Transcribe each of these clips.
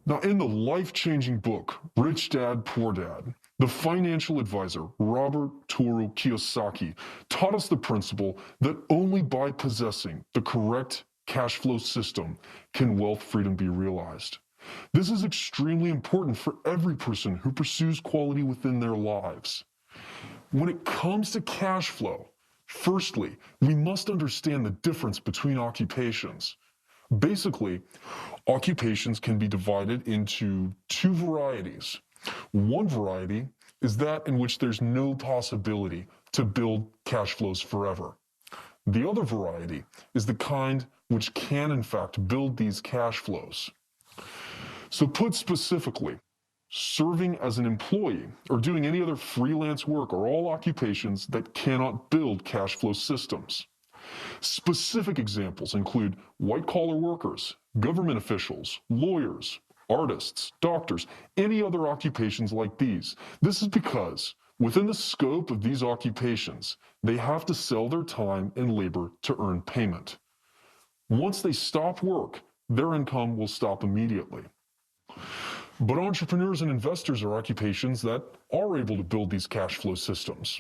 Now, in the life-changing book, Rich Dad, Poor Dad, the financial advisor Robert Toru Kiyosaki taught us the principle that only by possessing the correct cash flow system can wealth freedom be realized. This is extremely important for every person who pursues quality within their lives. When it comes to cash flow, firstly, we must understand the difference between occupations. Basically, occupations can be divided into two varieties. One variety is that in which there's no possibility to build cash flows forever. The other variety is the kind which can in fact build these cash flows. So put specifically, serving as an employee or doing any other freelance work are all occupations that cannot build cash flow systems. Specific examples include white-collar workers, government officials, lawyers, artists, doctors, any other occupations like these. This is because within the scope of these occupations, they have to sell their time and labor to earn payment. Once they stop work, their income will stop immediately. But entrepreneurs and investors are occupations that are able to build these cash flow systems.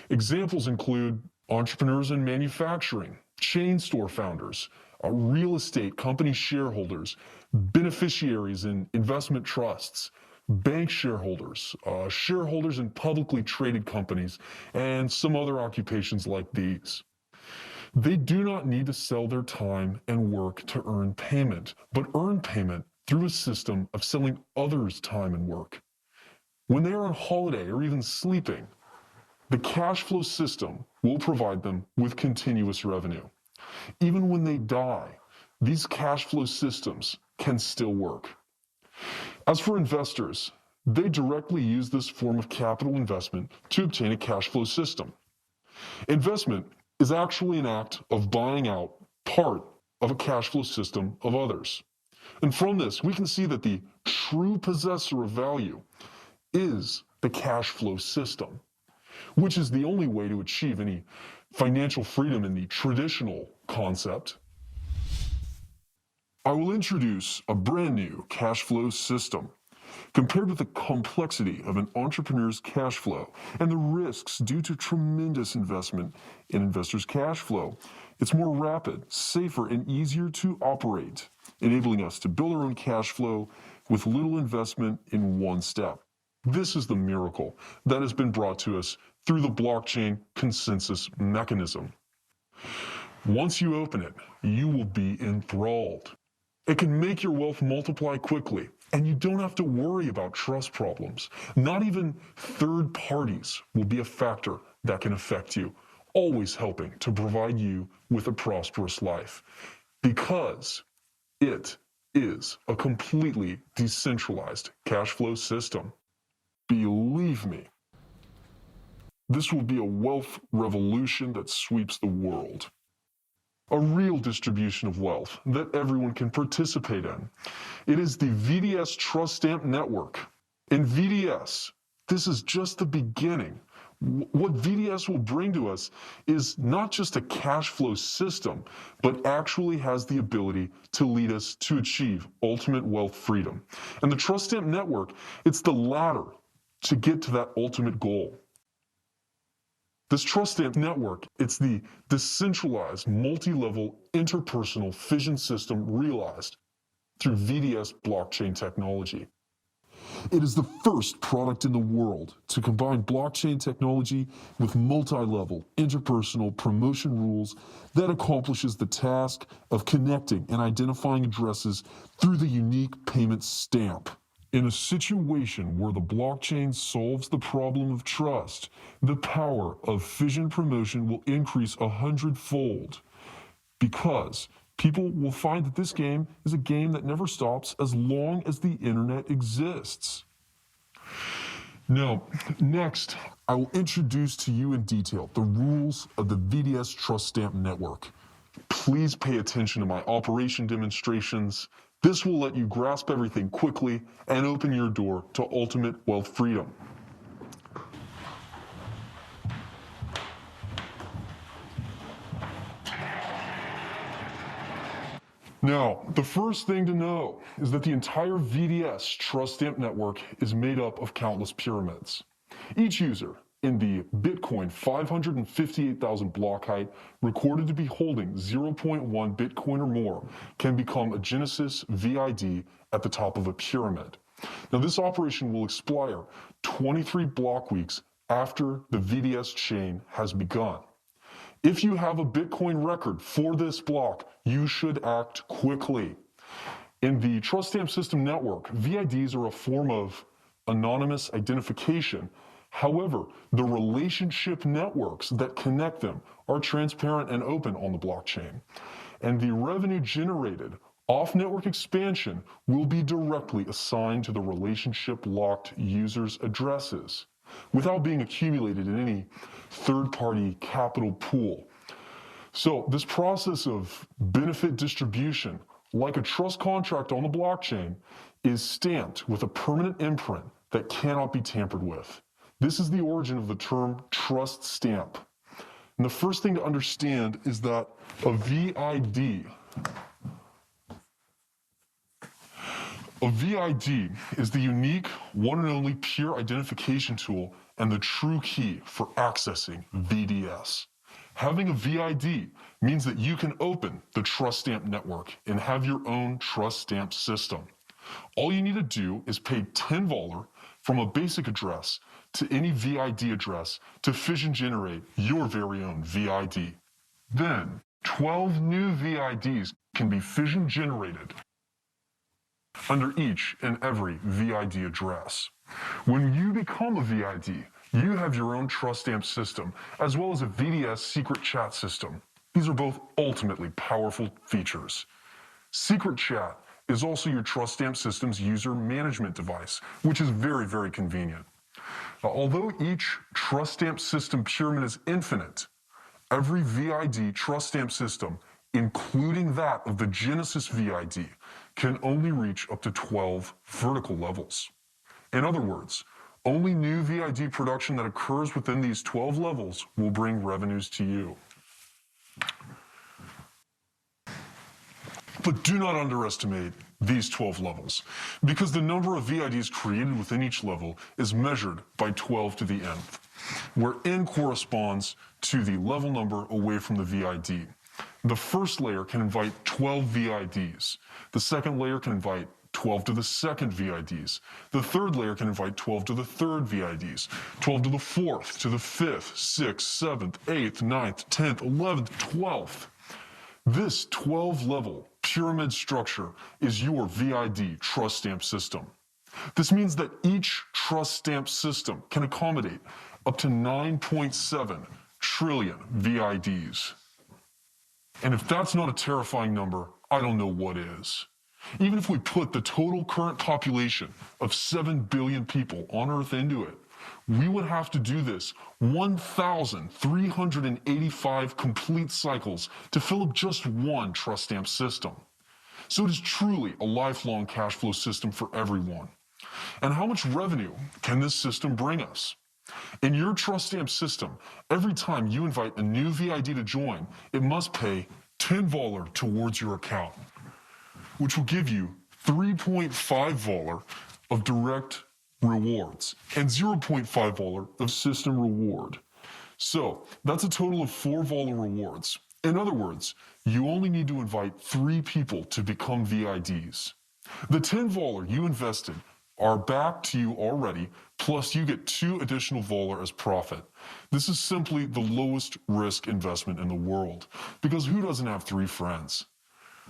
Examples include entrepreneurs in manufacturing, chain store founders, real estate company shareholders, beneficiaries in investment trusts, bank shareholders, shareholders in publicly traded companies, and some other occupations like these. They do not need to sell their time and work to earn payment, but earn payment through a system of selling others' time and work. When they are on holiday or even sleeping, the cash flow system will provide them with continuous revenue. Even when they die, these cash flow systems can still work. As for investors, they directly use this form of capital investment to obtain a cash flow system. Investment is actually an act of buying out part of a cash flow system of others. And from this, we can see that the true possessor of value is the cash flow system, which is the only way to achieve any financial freedom in the traditional concept. I will introduce a brand new cash flow system. Compared with the complexity of an entrepreneur's cash flow and the risks due to tremendous investment in investors' cash flow, it's more rapid, safer, and easier to operate, enabling us to build our own cash flow with little investment in one step. This is the miracle that has been brought to us through the blockchain consensus mechanism. Once you open it, you will be enthralled. It can make your wealth multiply quickly, and you don't have to worry about trust problems. Not even third parties will be a factor that can affect you, always helping to provide you with a prosperous life, because it is a completely decentralized cash flow system. Believe me, this will be a wealth revolution that sweeps the world. A real distribution of wealth that everyone can participate in. It is the VDS Trust Stamp Network. In VDS, this is just the beginning. What VDS will bring to us is not just a cash flow system, but actually has the ability to lead us to achieve ultimate wealth freedom. And the Trust Stamp Network, it's the ladder to get to that ultimate goal. This Trust Stamp Network, it's the decentralized, multi-level, interpersonal fission system realized through VDS blockchain technology. It is the first product in the world to combine blockchain technology with multi-level, interpersonal promotion rules that accomplishes the task of connecting and identifying addresses through the unique payment stamp. In a situation where the blockchain solves the problem of trust, the power of Fission Promotion will increase 100-fold, because people will find that this game is a game that never stops as long as the internet exists. Now, next, I will introduce to you in detail the rules of the VDS Trust Stamp Network. Please pay attention to my operation demonstrations. This will let you grasp everything quickly and open your door to ultimate wealth freedom. Now, the first thing to know is that the entire VDS Trust Stamp network is made up of countless pyramids. Each user in the Bitcoin 558,000 block height recorded to be holding 0.1 Bitcoin or more can become a Genesis VID at the top of a pyramid. Now, this operation will expire 23 block weeks after the VDS chain has begun. If you have a Bitcoin record for this block, you should act quickly. In the Trust Stamp System network, VIDs are a form of anonymous identification. However, the relationship networks that connect them are transparent and open on the blockchain. And the revenue generated off-network expansion will be directly assigned to the relationship-locked users' addresses without being accumulated in any third-party capital pool. So this process of benefit distribution, like a trust contract on the blockchain, is stamped with a permanent imprint that cannot be tampered with. This is the origin of the term trust stamp. And the first thing to understand is that a VID is the unique, one and only pure identification tool and the true key for accessing VDS. Having a VID means that you can open the Trust Stamp network and have your own Trust Stamp system. All you need to do is pay 10 Vollar from a basic address to any VID address to fission generate your very own VID. Then, 12 new VIDs can be fission generated under each and every VID address. When you become a VID, you have your own Trust Stamp system, as well as a VDS secret chat system. These are both ultimately powerful features. Secret chat is also your Trust Stamp system's user management device, which is very, very convenient. Although each Trust Stamp system pyramid is infinite, every VID Trust Stamp system, including that of the Genesis VID, can only reach up to 12 vertical levels. In other words, only new VID production that occurs within these 12 levels will bring revenues to you. But do not underestimate these 12 levels, because the number of VIDs created within each level is measured by 12 to the nth, where n corresponds to the level number away from the VID. The first layer can invite 12 VIDs. The second layer can invite 12 to the second VIDs. The third layer can invite 12 to the third VIDs, 12 to the fourth, to the fifth, sixth, seventh, eighth, ninth, 10th, 11th, 12th. This 12-level pyramid structure is your VID Trust Stamp system. This means that each Trust Stamp system can accommodate up to 9.7 trillion VIDs. And if that's not a terrifying number, I don't know what is. Even if we put the total current population of 7 billion people on Earth into it, we would have to do this 1,385 complete cycles to fill up just one Trust Stamp system. So it is truly a lifelong cash flow system for everyone. And how much revenue can this system bring us? In your Trust Stamp system, every time you invite a new VID to join, it must pay 10 Vollar towards your account, which will give you 3.5 Vollar of direct rewards and 0.5 Vollar of system reward. So that's a total of 4 Vollar rewards. In other words, you only need to invite 3 people to become VIDs. The 10 Vollar you invested are back to you already, plus you get 2 additional Vollar as profit. This is simply the lowest risk investment in the world, because who doesn't have 3 friends?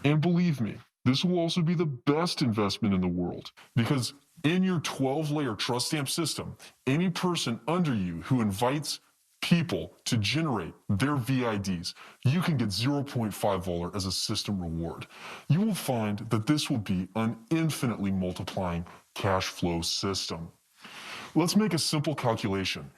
And believe me, this will also be the best investment in the world, because in your 12-layer Trust Stamp system, any person under you who invites people to generate their VIDs, you can get 0.5 Vollar as a system reward. You will find that this will be an infinitely multiplying cash flow system. Let's make a simple calculation.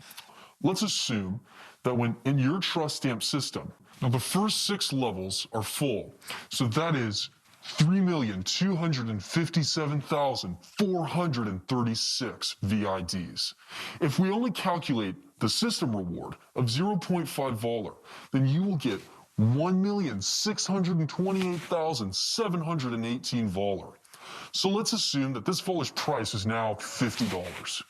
Let's assume that when in your Trust Stamp system, now the first 6 levels are full, so that is 3,257,436 VIDs. If we only calculate the system reward of 0.5 Vollar, then you will get 1,628,718 Vollar. So let's assume that this Vollar's price is now $50.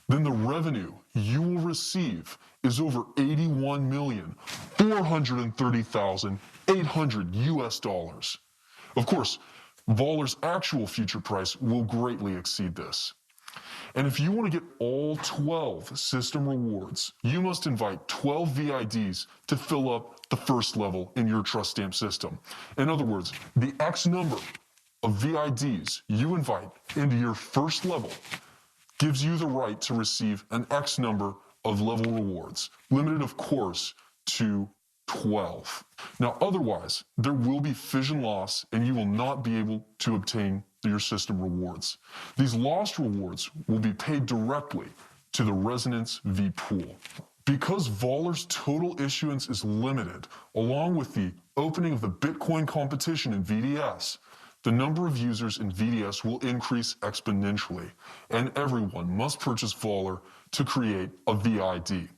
Then the revenue you will receive is over 81,430,800 US dollars. Of course, Vollar's actual future price will greatly exceed this. And if you want to get all 12 system rewards, you must invite 12 VIDs to fill up the first level in your trust stamp system. In other words, the X number of VIDs you invite into your first level gives you the right to receive an X number of level rewards, limited, of course, to 12. Now, otherwise, there will be fission loss and you will not be able to obtain your system rewards. These lost rewards will be paid directly to the Resonance V pool. Because Vollar's total issuance is limited, along with the opening of the Bitcoin competition in VDS, the number of users in VDS will increase exponentially, and everyone must purchase Vollar to create a VID.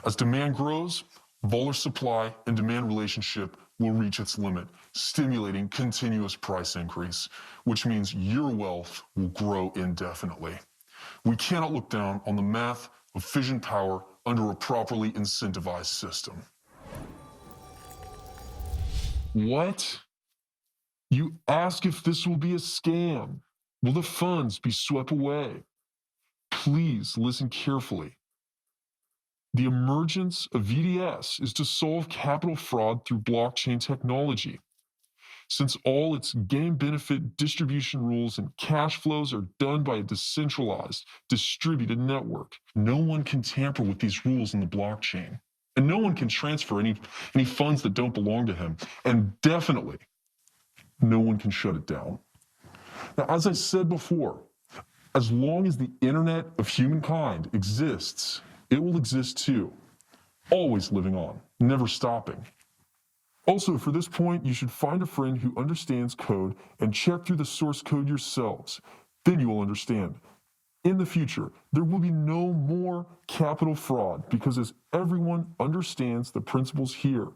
As demand grows, Vollar's supply and demand relationship will reach its limit, stimulating continuous price increase, which means your wealth will grow indefinitely. We cannot look down on the math of fission power under a properly incentivized system. What? You ask if this will be a scam. Will the funds be swept away? Please listen carefully. The emergence of VDS is to solve capital fraud through blockchain technology. Since all its game benefit distribution rules and cash flows are done by a decentralized, distributed network, no one can tamper with these rules in the blockchain. And no one can transfer any funds that don't belong to him. And definitely, no one can shut it down. Now, as I said before, as long as the internet of humankind exists, it will exist too, always living on, never stopping. Also, for this point, you should find a friend who understands code and check through the source code yourselves. Then you will understand. In the future, there will be no more capital fraud because as everyone understands the principles here,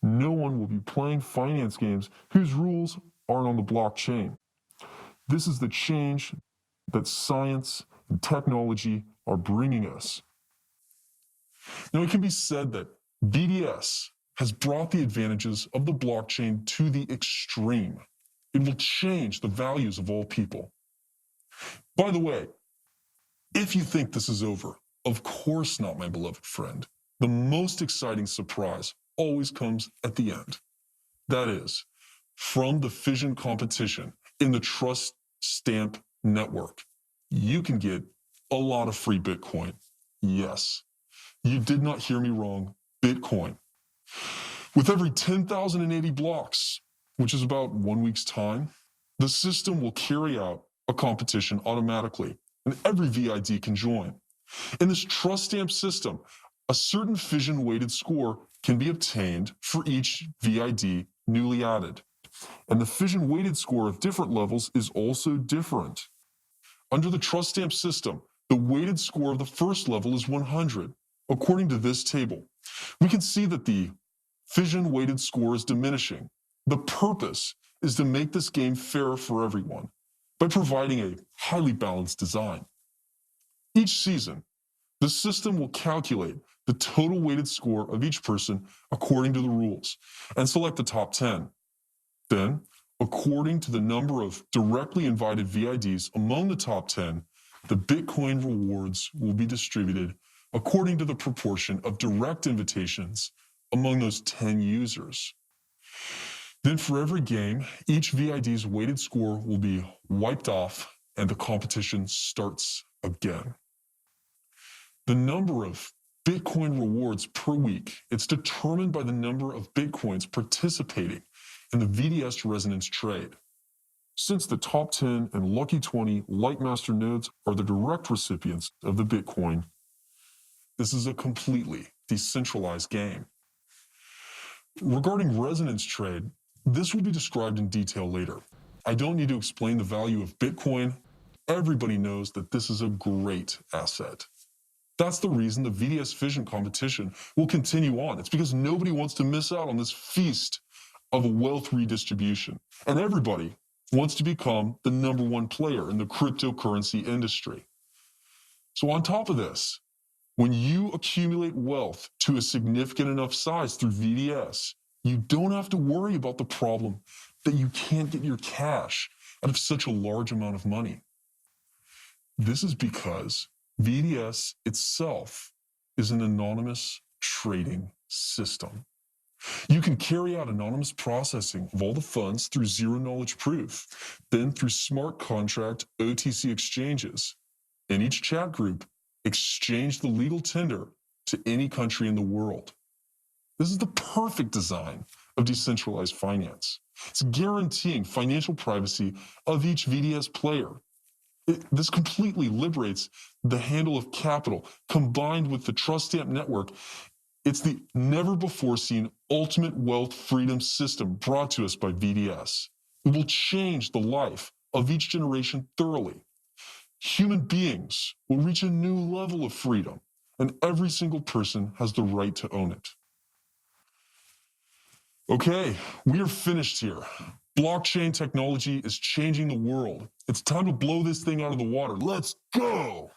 no one will be playing finance games whose rules aren't on the blockchain. This is the change that science and technology are bringing us. Now, it can be said that VDS has brought the advantages of the blockchain to the extreme. It will change the values of all people. By the way, if you think this is over, of course not, my beloved friend. The most exciting surprise always comes at the end. That is, from the fission competition in the Trust Stamp Network, you can get a lot of free Bitcoin. Yes, you did not hear me wrong, Bitcoin. With every 10,080 blocks, which is about 1 week's time, the system will carry out a competition automatically, and every VID can join. In this trust stamp system, a certain fission-weighted score can be obtained for each VID newly added. And the fission-weighted score of different levels is also different. Under the trust stamp system, the weighted score of the first level is 100. According to this table, we can see that the fission-weighted score is diminishing. The purpose is to make this game fair for everyone by providing a highly balanced design. Each season, the system will calculate the total weighted score of each person according to the rules and select the top 10. Then, according to the number of directly invited VIDs among the top 10, the Bitcoin rewards will be distributed according to the proportion of direct invitations among those 10 users. Then for every game, each VID's weighted score will be wiped off and the competition starts again. The number of Bitcoin rewards per week, it's determined by the number of Bitcoins participating in the VDS resonance trade. Since the top 10 and lucky 20 Lightmaster nodes are the direct recipients of the Bitcoin, this is a completely decentralized game. Regarding resonance trade, this will be described in detail later. I don't need to explain the value of Bitcoin. Everybody knows that this is a great asset. That's the reason the VDS Fission competition will continue on. It's because nobody wants to miss out on this feast of wealth redistribution. And everybody wants to become the #1 player in the cryptocurrency industry. So on top of this, when you accumulate wealth to a significant enough size through VDS, you don't have to worry about the problem that you can't get your cash out of such a large amount of money. This is because VDS itself is an anonymous trading system. You can carry out anonymous processing of all the funds through zero-knowledge proof, then through smart contract OTC exchanges. In each chat group, exchange the legal tender to any country in the world. This is the perfect design of decentralized finance. It's guaranteeing financial privacy of each VDS player. This completely liberates the handle of capital combined with the Trust Stamp network. It's the never-before-seen ultimate wealth freedom system brought to us by VDS. It will change the life of each generation thoroughly. Human beings will reach a new level of freedom, and every single person has the right to own it. Okay, we are finished here. Blockchain technology is changing the world. It's time to blow this thing out of the water. Let's go!